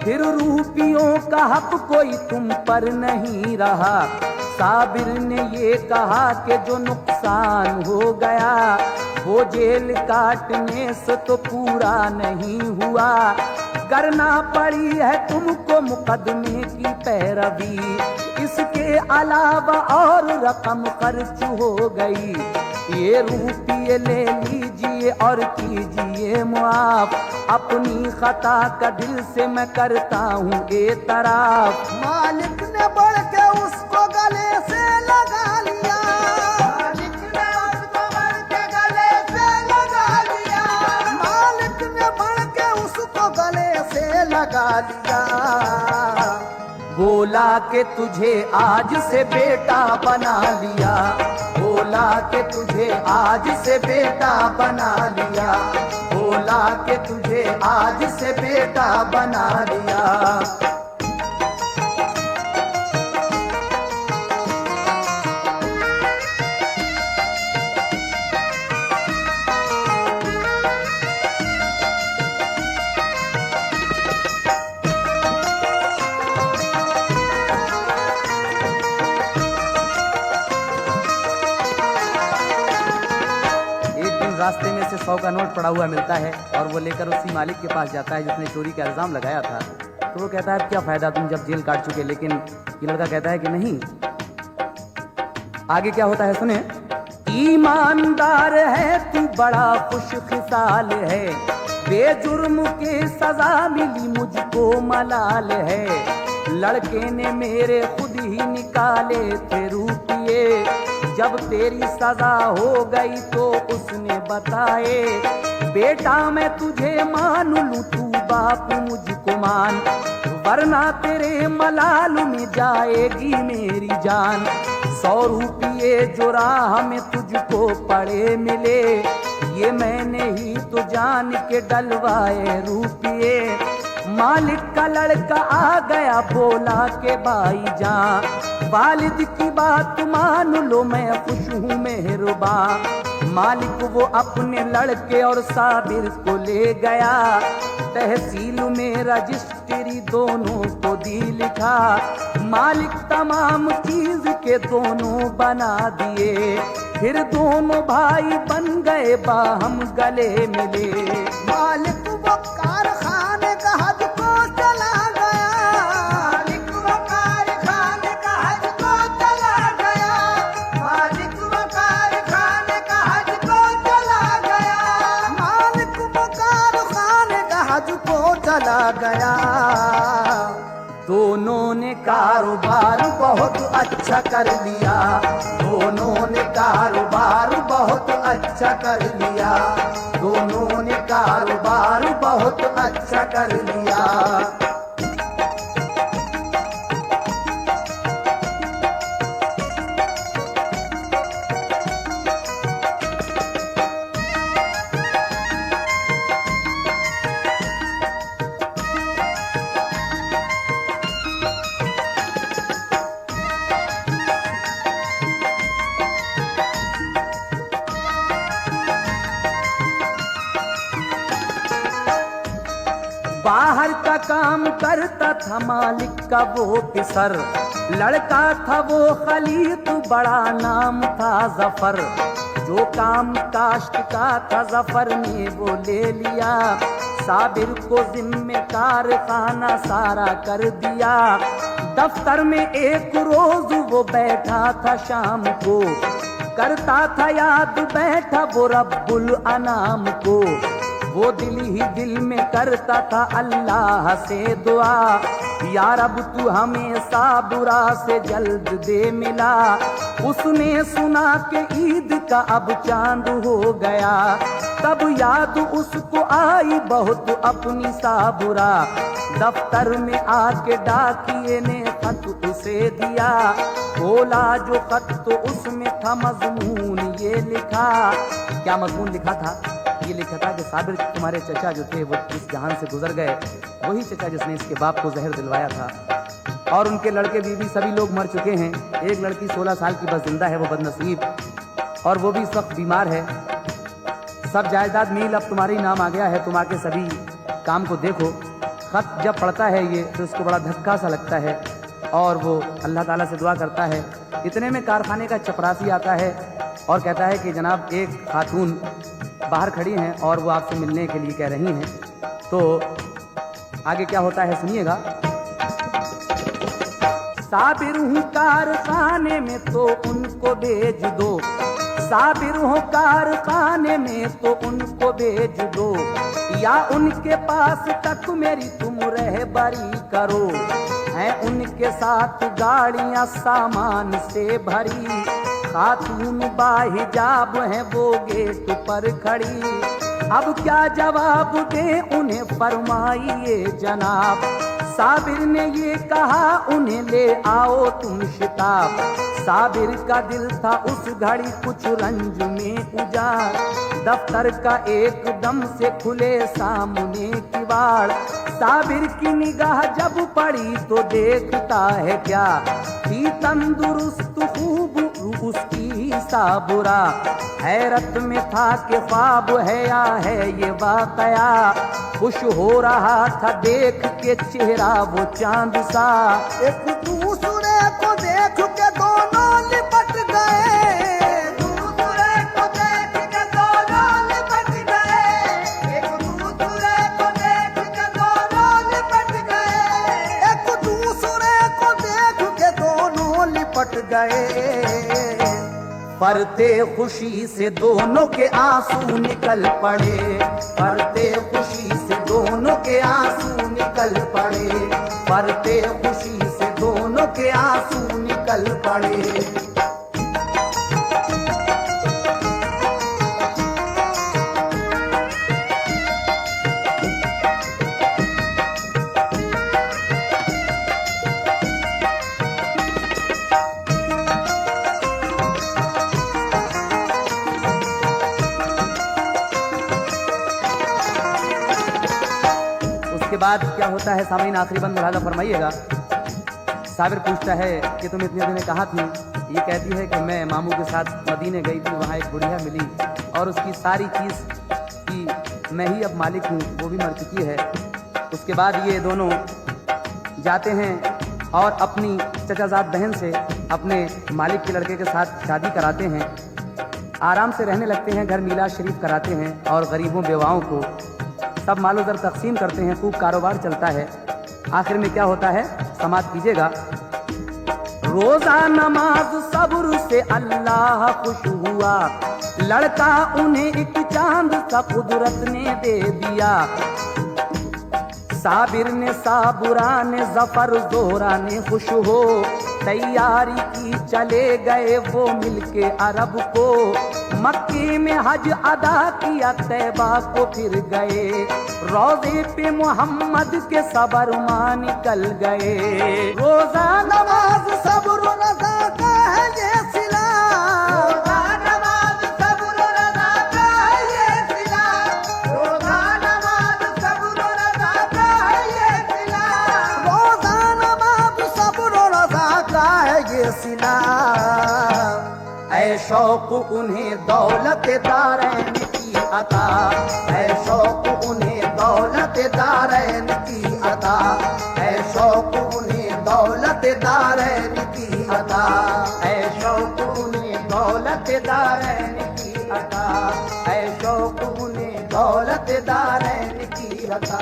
फिर रुपयों का हक कोई तुम पर नहीं रहा। साबिर ने ये कहा कि जो नुकसान हो गया वो जेल काटने से तो पूरा नहीं हुआ, करना पड़ी है तुमको मुकदमे की पैरवी। इसके अलावा और रकम खर्च हो गई, ये रुपये ले लीजिए और कीजिए मुआफ। अपनी खता का दिल से मैं करता हूँ एतराफ। मालिक ने बढ़ के उसको गले से लगा लिया, मालिक ने उसको बढ़ के गले से लगा लिया, मालिक ने बढ़ के उसको गले से लगा लिया। बोला कि तुझे आज से बेटा बना लिया, बोला कि तुझे आज से बेटा बना लिया, बोला कि तुझे आज से बेटा बना लिया। रास्ते में से 100 का नोट पड़ा हुआ मिलता है और वो लेकर उसी मालिक के पास जाता है जिसने चोरी का इल्ज़ाम लगाया था। तो वो कहता है अब क्या फ़ायदा, तुम जब जेल काट चुके। लेकिन ये लड़का कहता है कि नहीं। आगे क्या होता है सुने। ईमानदार है तू बड़ा खुशखिसाल है, बेजुर्म के सजा मिली मुझको मलाल है। लड़के ने मेरे खुद ही निकाले थे रुपये, जब तेरी सजा हो गई तो उसने बताए। बेटा मैं तुझे मान लूं तू बाप मुझको मान, वरना तेरे मलाल में जाएगी मेरी जान। 100 रुपये जो राह में तुझको पड़े मिले, ये मैंने ही तो जान के डलवाए रुपये। मालिक का लड़का आ गया बोला के भाईजान, वालिद की बात मान लो मैं खुश हूँ मेहरबान। मालिक वो अपने लड़के और साबिर को ले गया, तहसील में रजिस्ट्री दोनों को दी लिखा। मालिक तमाम चीज के दोनों बना दिए, फिर दोनों भाई बन गए बाहम गले मिले। मालिक वो कारखाने का हज को चला गया, मालिक वो कारखाने का हज को चला गया, मालिक वो कारखाने का हज को चला गया, मालिक वो कारखाने का हज को चला गया। दोनों ने कारोबार बहुत अच्छा कर लिया, दोनों ने कारोबार बहुत अच्छा कर लिया, दोनों ने कारोबार बहुत अच्छा कर लिया। बाहर का काम करता था मालिक का वो किसर, लड़का था वो खलीत बड़ा नाम था जफर। जो काम काश्त का था जफर ने वो ले लिया, साबिर को जिम्मेदार खाना सारा कर दिया। दफ्तर में एक रोज वो बैठा था शाम को, करता था याद बैठा वो रब्बुल अनाम को। वो दिल ही दिल में करता था अल्लाह से दुआ, या रब तू हमेशा बुरा से जल्द दे मिला। उसने सुना कि ईद का अब चांद हो गया, तब याद उसको आई बहुत अपनी सा बुरा। दफ्तर में आके डाकिए ने खत उसे दिया, बोला जो खत तो उसमें था मजमून ये लिखा। क्या मजमून लिखा था? ये लिखा था कि साबिर तुम्हारे चचा जो थे वो इस जहान से गुजर गए, वही चचा जिसने इसके बाप को जहर दिलवाया था। और उनके लड़के बीवी सभी लोग मर चुके हैं। एक लड़की 16 साल की बस जिंदा है, वो बदनसीब, और वो भी इस वक्त बीमार है। सब जायदाद मील अब तुम्हारे नाम आ गया है, तुम आके सभी काम को देखो। खत जब पढ़ता है ये तो उसको बड़ा धक्का सा लगता है और वो अल्लाह ताला से दुआ करता है। इतने में कारखाने का चपरासी आता है और कहता है कि जनाब एक खातून बाहर खड़ी हैं और वो आपसे मिलने के लिए कह रही हैं। तो आगे क्या होता है सुनिएगा। साबिर हूँ कारखाने में तो उनको भेज दो, साबिर हूँ कारखाने में तो उनको भेज दो, या उनके पास तक मेरी तुम रहबरी करो। हैं उनके साथ गाड़ियां सामान से भरी, खातून बाहिजाब हैं वो गेट पर खड़ी। अब क्या जवाब दे उन्हें फरमाइए जनाब। साबिर ने ये कहा उन्हें ले आओ तुम शिताब। साबिर का दिल था उस घड़ी कुछ रंज में उजाड़, दफ्तर का एकदम से खुले सामने किवाड़। साबिर की निगाह जब पड़ी तो देखता है क्या, थी तंदुरुस्त खूब उसकी साबुरा। हैरत में था कि ख्वाब है या है ये वाकया, खुश हो रहा था देख के चेहरा वो चांद सा। एक दूसरे को देख के दोनों लिपट गए, दूसरे को देख के दोनों गए। पढ़ते खुशी से दोनों के आंसू निकल पड़े, पढ़ते खुशी से दोनों के आंसू निकल पड़े, पढ़ते खुशी से दोनों के आंसू निकल पड़े। उसके बाद क्या होता है सामीन, आखिरी बंद मुलाजा फरमाइएगा। साबिर पूछता है कि तुम इतने दिनों कहाँ थी? ये कहती है कि मैं मामू के साथ मदीने गई थी, वहाँ एक बुढ़िया मिली और उसकी सारी चीज़ की मैं ही अब मालिक हूँ, वो भी मर चुकी है। उसके बाद ये दोनों जाते हैं और अपनी चचाजाद बहन से अपने मालिक के लड़के के साथ शादी कराते हैं, आराम से रहने लगते हैं, घर मीलाद शरीफ कराते हैं और गरीबों बेवाओं को सब मालो दर तकसीम करते हैं, खूब कारोबार चलता है। आखिर में क्या होता है समाप्त कीजिएगा। रोजा नमाज सब्र से अल्लाह खुश हुआ, लड़का उन्हें एक चांद सा कुदरत ने दे दिया। साबिर ने साबुरा ने जफर जोरा ने खुश हो तैयारी की, चले गए वो मिलके अरब को, मक्के में हज अदा किया, तैबा को फिर गए, रोजे पे मोहम्मद के सबर मां निकल गए। रोजा नमाज सब्र रज़ा का है ये सिला, रोजा नमाज सब्र रज़ा का है ये सिला, रोजा नमाज सब्र रज़ा का है ये सिला, रोजा नमाज सब्र रज़ा का है ये सिला। ऐ शौक उन्हें दौलत दारैन की अता, ऐ शौक उन्हें दौलत दारैन की अता, ऐ शौक उन्हें दौलत दारैन की अता, ऐ शौक उन्हें दौलत दारैन की अता, ऐ शौक उन्हें दौलत दारैन की अता।